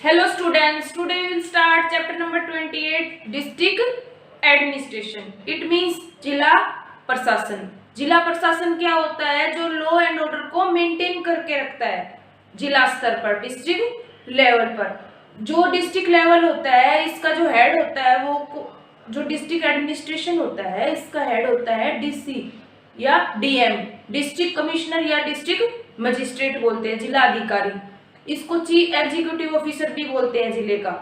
Hello students, today we will start chapter number 28 district administration. It means जिला प्रशासन. जिला प्रशासन क्या होता है? जो लॉ एंड ऑर्डर को मेंटेन करके रखता है जिला स्तर पर, डिस्ट्रिक्ट लेवल पर. जो डिस्ट्रिक्ट लेवल होता है इसका जो हेड होता है वो जो डिस्ट्रिक्ट एडमिनिस्ट्रेशन होता है इसका हेड होता है डीसी या डीएम, डिस्ट्रिक्ट कमिश्नर या डिस्ट्रिक्ट मजिस्ट्रेट बोलते हैं, जिला अधिकारी. इसको चीफ एग्जीक्यूटिव ऑफिसर भी बोलते हैं जिले का.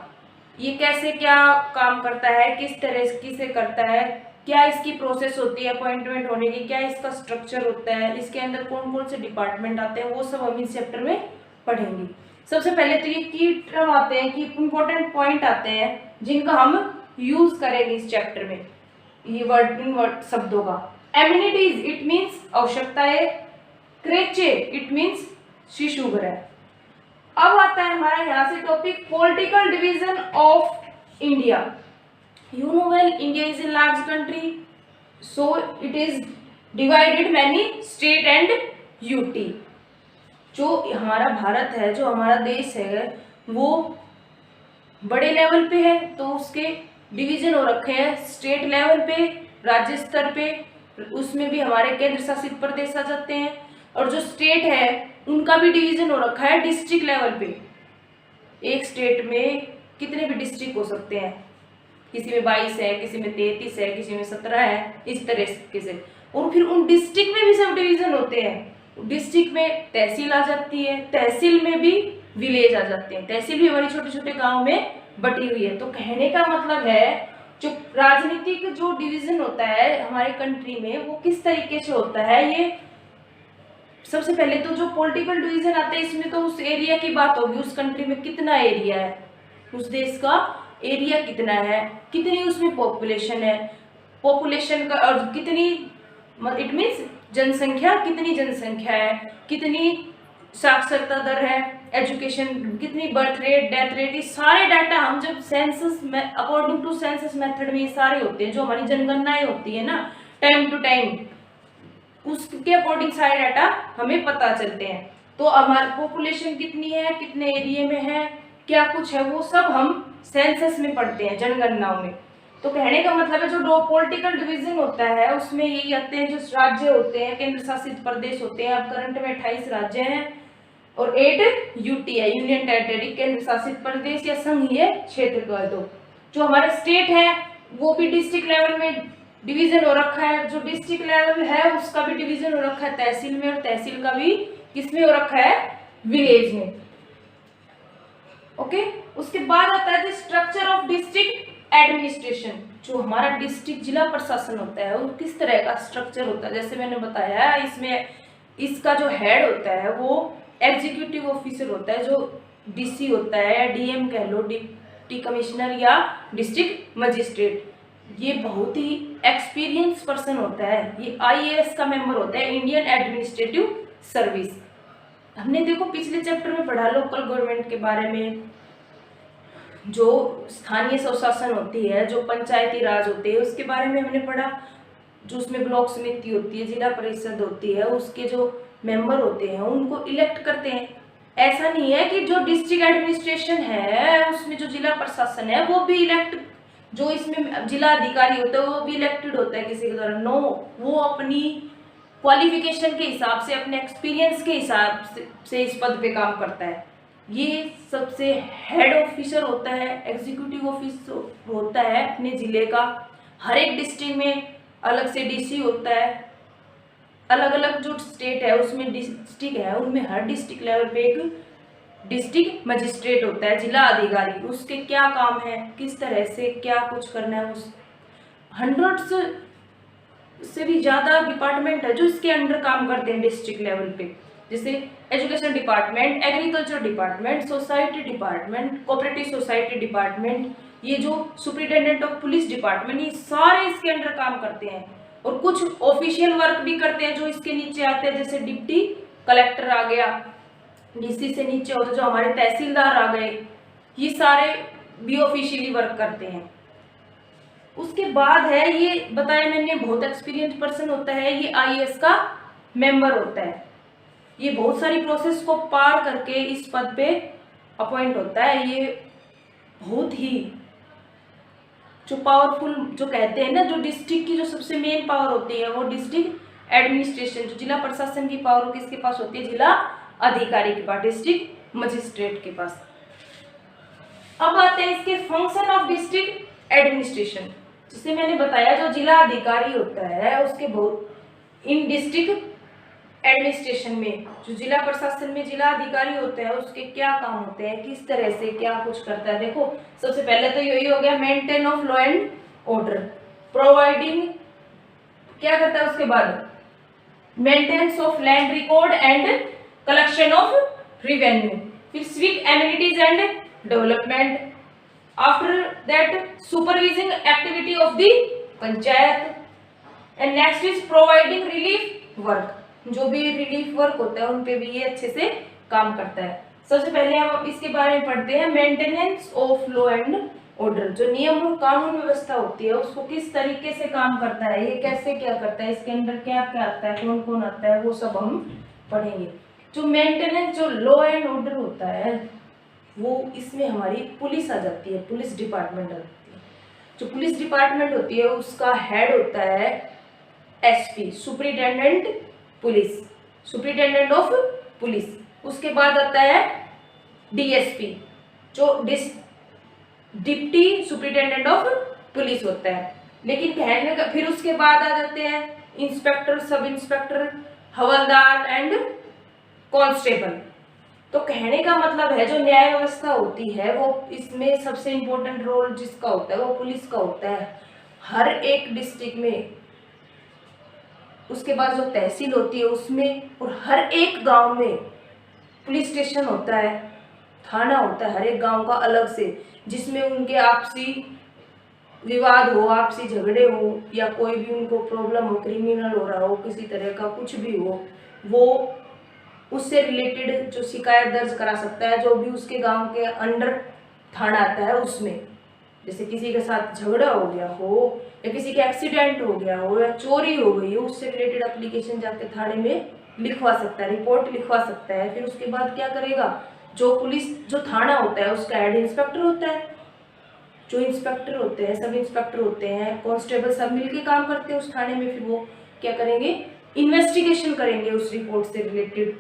ये कैसे क्या काम करता है, किस तरह से करता है, क्या इसकी प्रोसेस होती है अपॉइंटमेंट होने की, क्या इसका स्ट्रक्चर होता है, इसके अंदर कौन कौन से डिपार्टमेंट आते हैं, वो सब हम इस चैप्टर में पढ़ेंगे. सबसे पहले तो ये की टर्म आते हैं, कि इंपॉर्टेंट पॉइंट आते हैं जिनका हम यूज करेंगे इस चैप्टर में. ये वर्ड शब्दों का. एमिनिटीज इट मीन्स आवश्यकताएं, क्रेचे इट मीन्स शिशु गृह. अब आता है हमारा यहाँ से topic political division of India. You know well India is a large country, so it is divided many state and UT. जो हमारा भारत है, जो हमारा देश है, वो बड़े लेवल पे है तो उसके डिवीजन हो रखे हैं स्टेट लेवल पे, राज्य स्तर पे, उसमें भी हमारे केंद्र शासित प्रदेश आ जाते हैं. और जो स्टेट है उनका भी डिवीजन हो रखा है डिस्ट्रिक्ट लेवल पे. एक स्टेट में कितने भी डिस्ट्रिक्ट हो सकते हैं, किसी में 22 है, किसी में 33 है, किसी में 17 है, इस तरह से. और फिर उन डिस्ट्रिक्ट में भी सब डिवीजन होते हैं. डिस्ट्रिक्ट में तहसील आ जाती है, तहसील में भी विलेज आ जाते हैं. तहसील भी हमारी छोटे छोटे गाँव में बटी हुई है. तो कहने का मतलब है जो राजनीतिक जो डिवीजन होता है हमारे कंट्री में वो किस तरीके से होता है. ये सबसे पहले तो जो पॉलिटिकल डिवीजन आता है इसमें तो उस एरिया की बात होगी, उस कंट्री में कितना एरिया है, उस देश का एरिया कितना है, कितनी उसमें पॉपुलेशन है, पॉपुलेशन का और कितनी इट मीन्स जनसंख्या, कितनी जनसंख्या है, कितनी साक्षरता दर है, एजुकेशन, कितनी बर्थ रेट, डेथ रेट, ये सारे डाटा हम जब सेंसस में अकॉर्डिंग टू सेंसस मेथड में ये सारे होते हैं जो हमारी जनगणनाएं होती है ना टाइम टू टाइम, उसके अकॉर्डिंग सारे डाटा हमें पता चलते हैं. तो हमारी पॉपुलेशन कितनी है, कितने एरिया में है, क्या कुछ है, वो सब हम सेंसस में पढ़ते हैं, जनगणनाओं में. तो कहने का मतलब है जो पॉलिटिकल डिवीजन होता है उसमें यही आते हैं जो राज्य होते हैं, केंद्र शासित प्रदेश होते हैं. अब करंट में 28 राज्य हैं और 8 यूटी है, यूनियन टेरिटरी, केंद्र शासित प्रदेश या संघीय क्षेत्र कह दो. जो हमारा स्टेट है वो भी डिस्ट्रिक्ट लेवल में डिवीजन हो रखा है. जो डिस्ट्रिक्ट लेवल है उसका भी डिवीजन हो रखा है तहसील में, और तहसील का भी किसमें हो रखा है, विलेज में. ओके. उसके बाद आता है स्ट्रक्चर ऑफ डिस्ट्रिक्ट एडमिनिस्ट्रेशन. जो हमारा डिस्ट्रिक्ट जिला प्रशासन होता है वो किस तरह का स्ट्रक्चर होता है. जैसे मैंने बताया इसमें इसका जो हेड होता है वो एग्जीक्यूटिव ऑफिसर होता है, जो डीसी होता है या डीएम कह लो, डिप्टी कमिश्नर या डिस्ट्रिक्ट मजिस्ट्रेट. ये बहुत ही एक्सपीरियंस पर्सन होता है. ये आईएएस का मेंबर होता है, इंडियन एडमिनिस्ट्रेटिव सर्विस. हमने देखो पिछले चैप्टर में पढ़ा लोकल गवर्नमेंट के बारे में, जो स्थानीय स्वशासन होती है, जो पंचायती राज होते हैं उसके बारे में हमने पढ़ा. जो उसमें ब्लॉक समिति होती है, जिला परिषद होती है, उसके जो मेंबर होते हैं उनको इलेक्ट करते हैं. ऐसा नहीं है कि जो डिस्ट्रिक्ट एडमिनिस्ट्रेशन है उसमें जो जिला प्रशासन है वो भी इलेक्ट, जो इसमें जिला अधिकारी होता है वो भी इलेक्टेड होता है किसी के द्वारा. नो, वो अपनी क्वालिफिकेशन के हिसाब से, अपने एक्सपीरियंस के हिसाब से इस पद पे काम करता है. ये सबसे हेड ऑफिसर होता है, एग्जीक्यूटिव ऑफिसर होता है अपने जिले का. हर एक डिस्ट्रिक्ट में अलग से डीसी होता है. अलग अलग जो स्टेट है उसमें डिस्ट्रिक्ट है, उनमें हर डिस्ट्रिक्ट लेवल पे एक डिस्ट्रिक्ट मजिस्ट्रेट होता है, जिला अधिकारी. उसके क्या काम है, किस तरह से क्या कुछ करना है, उस 100 से भी ज़्यादा डिपार्टमेंट है जो इसके अंडर काम करते हैं डिस्ट्रिक्ट लेवल पे. जैसे education department, agriculture department, society department, cooperative society department, ये जो सुपरिटेंडेंट ऑफ पुलिस डिपार्टमेंट, ये सारे इसके अंडर काम करते हैं. और कुछ ऑफिशियल वर्क भी करते हैं जो इसके नीचे आते हैं, जैसे डिप्टी कलेक्टर आ गया, डीसी से नीचे हो तो जो हमारे तहसीलदार आ गए, ये सारे भी ऑफिशियली वर्क करते हैं. उसके बाद है ये बताया मैंने बहुत एक्सपीरियंस पर्सन होता है, ये आईएएस का मेंबर होता है. ये बहुत सारी प्रोसेस को पार करके इस पद पे अपॉइंट होता है। ये बहुत ही जो पावरफुल, जो कहते हैं ना, जो डिस्ट्रिक्ट की जो सबसे मेन पावर होती है वो डिस्ट्रिक्ट एडमिनिस्ट्रेशन, जो जिला प्रशासन की पावर किसके पास होती है? जिला अधिकारी के पास, डिस्ट्रिक्ट मजिस्ट्रेट के पास। अब आते हैं इसके फंक्शन ऑफ डिस्ट्रिक्ट एडमिनिस्ट्रेशन। जिसे मैंने बताया, जो जिला अधिकारी होता है उसके बहुत इन डिस्ट्रिक्ट एडमिनिस्ट्रेशन में, जो जिला प्रशासन में जिला अधिकारी होता है उसके क्या काम होते हैं, किस तरह से क्या कुछ करता है। देखो, सबसे पहले तो यही हो गया maintain of law and order, providing, क्या करता है उसके बाद, maintenance of land record and collection of revenue, फिर civic amenities and development, after that supervising activity of the panchayat, and next is providing relief work, जो भी रिलीफ वर्क होता है उन पे भी ये अच्छे से काम करता है। सबसे पहले हम इसके बारे में पढ़ते हैं, maintenance of law and order, जो नियम और कानून व्यवस्था होती है उसको किस तरीके से काम करता है, ये कैसे क्या करता है, इसके अंदर क्या क्या आता है, कौन कौन आता है, वो सब हम पढ़ेंगे। जो मेंटेनेंस, जो लॉ एंड ऑर्डर होता है वो, इसमें हमारी पुलिस आ जाती है, पुलिस डिपार्टमेंट आ जाती है। जो पुलिस डिपार्टमेंट होती है उसका हेड होता है SP, superintendent police, superintendent of police. उसके बाद आता है डीएसपी, जो डिप्टी सुपरिटेंडेंट ऑफ पुलिस होता है। लेकिन कहने का, फिर उसके बाद आ जाते हैं inspector, sub inspector, havildar and constable. तो कहने का मतलब है, जो न्याय व्यवस्था होती है वो, इसमें सबसे इंपॉर्टेंट रोल जिसका होता है वो पुलिस का होता है हर एक डिस्ट्रिक्ट में। उसके बाद जो तहसील होती है उसमें, और हर एक गांव में पुलिस स्टेशन होता है, थाना होता है हर एक गांव का अलग से, जिसमें उनके आपसी विवाद हो, आपसी झगड़े हो, या कोई भी उनको प्रॉब्लम हो, क्रिमिनल हो रहा हो, किसी तरह का कुछ भी हो, वो उससे रिलेटेड जो शिकायत दर्ज करा सकता है, जो भी उसके गांव के अंडर थाना आता है उसमें। जैसे किसी के साथ झगड़ा हो गया हो, या किसी के एक्सीडेंट हो गया हो, या चोरी हो गई हो, उससे रिलेटेड एप्लीकेशन जाके थाने में लिखवा सकता है, रिपोर्ट लिखवा सकता है। फिर उसके बाद क्या करेगा, जो पुलिस, जो थाना होता है उसका हेड इंस्पेक्टर होता है, जो इंस्पेक्टर होते हैं, सब इंस्पेक्टर होते हैं, कांस्टेबल, सब मिलके काम करते हैं उस थाने में। फिर वो क्या करेंगे, इन्वेस्टिगेशन करेंगे, उस रिपोर्ट से रिलेटेड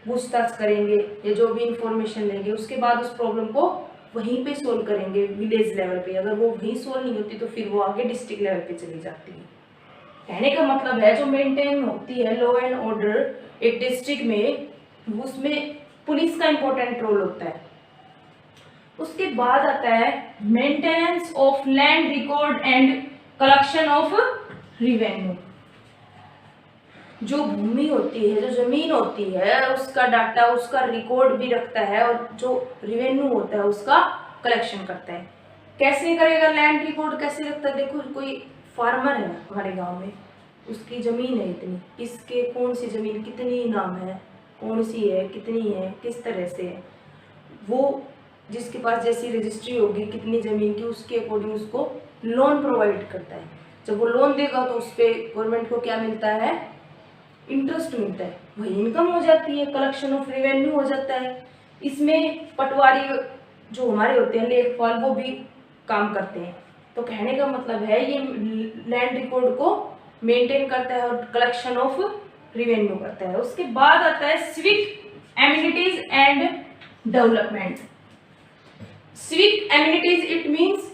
पूछताछ करेंगे, या जो भी इंफॉर्मेशन लेंगे, उसके बाद उस प्रॉब्लम को वहीं पे सोल्व करेंगे विलेज लेवल पे। अगर वो वहीं सोल्व नहीं होती तो फिर वो आगे डिस्ट्रिक्ट लेवल पे चली जाती है। कहने का मतलब है, जो मेंटेन होती है लॉ एंड ऑर्डर एक डिस्ट्रिक्ट में, उसमें पुलिस का इंपॉर्टेंट रोल होता है। उसके बाद आता है maintenance of land record and collection of revenue. जो भूमि होती है, जो जमीन होती है, उसका डाटा, उसका रिकॉर्ड भी रखता है, और जो रिवेन्यू होता है उसका कलेक्शन करता है। कैसे करेगा लैंड रिकॉर्ड, कैसे रखता है? देखो, कोई फार्मर है हमारे गांव में, उसकी जमीन है इतनी, किसके कौन सी जमीन, कितनी नाम है, कौन सी है, कितनी है, किस तरह से है, वो जिसके पास जैसी रजिस्ट्री होगी कितनी जमीन की, उसके अकॉर्डिंग उसको लोन प्रोवाइड करता है। जब वो लोन देगा तो उस पर गवर्नमेंट को क्या मिलता है, इंटरेस्ट मिलता है, वही इनकम हो जाती है, कलेक्शन ऑफ रेवेन्यू हो जाता है। इसमें पटवारी जो हमारे होते हैं, लेखपाल, वो भी काम करते हैं। तो कहने का मतलब है, ये लैंड रिकॉर्ड को मेंटेन करता है और कलेक्शन ऑफ रेवेन्यू करता है। उसके बाद आता है civic amenities and development. Civic amenities it means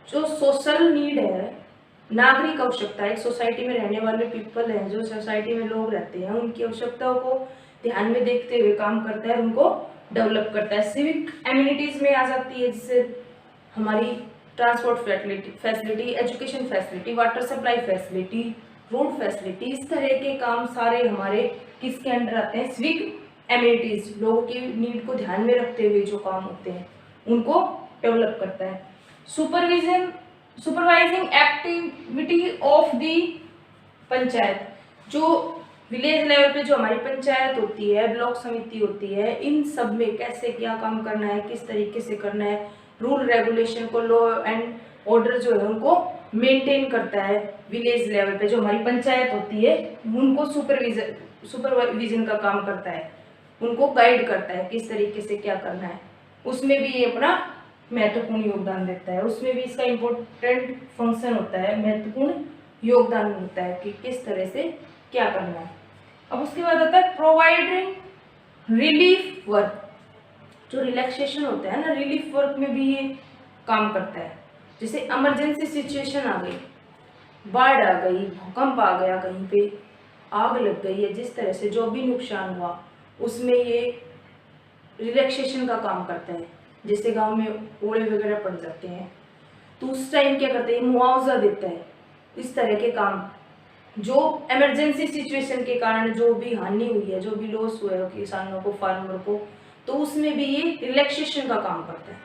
जो सोशल नीड है, नागरिक आवश्यकता, एक सोसाइटी में रहने वाले पीपल हैं, जो सोसाइटी में लोग रहते हैं, उनकी आवश्यकताओं को ध्यान में देखते हुए काम करता है, उनको डेवलप करता है। सिविक एमिनिटीज में आ जाती है, जिससे हमारी transport facility, education facility, water supply facility, road facility, इस तरह के काम सारे हमारे किसके अंडर आते हैं, सिविक एमिनिटीज। लोगों की नीड को ध्यान में रखते हुए जो काम होते हैं उनको डेवलप करता है। Supervising activity of the panchayat, जो विलेज लेवल पे जो हमारी पंचायत होती है, ब्लॉक समिति होती है, इन सब में कैसे क्या काम करना है, किस तरीके से करना है, रूल रेगुलेशन को, लॉ एंड ऑर्डर जो है उनको मेंटेन करता है। विलेज लेवल पे जो हमारी पंचायत होती है उनको सुपरविजन का काम करता है। उनको गाइड करता है किस तरीके से क्या करना है, उसमें भी ये अपना महत्वपूर्ण योगदान देता है। उसमें भी इसका इम्पोर्टेंट फंक्शन होता है, महत्वपूर्ण योगदान होता है कि किस तरह से क्या करना है। अब उसके बाद आता है प्रोवाइडिंग रिलीफ वर्क। जो रिलैक्सेशन होता है ना, रिलीफ वर्क में भी ये काम करता है। जैसे इमरजेंसी सिचुएशन आ गई, बाढ़ आ गई, भूकंप आ गया, कहीं पे आग लग गई है, जिस तरह से जो भी नुकसान हुआ उसमें ये रिलैक्सेशन का काम करता है। जैसे गांव में ओले वगैरह पड़ जाते हैं तो उस टाइम क्या करते हैं, मुआवजा देता है। इस तरह के काम जो इमरजेंसी सिचुएशन के कारण जो भी हानि हुई है, जो भी लॉस हुआ है किसानों को, फार्मर को, तो उसमें भी ये रिलैक्सेशन का काम करता है।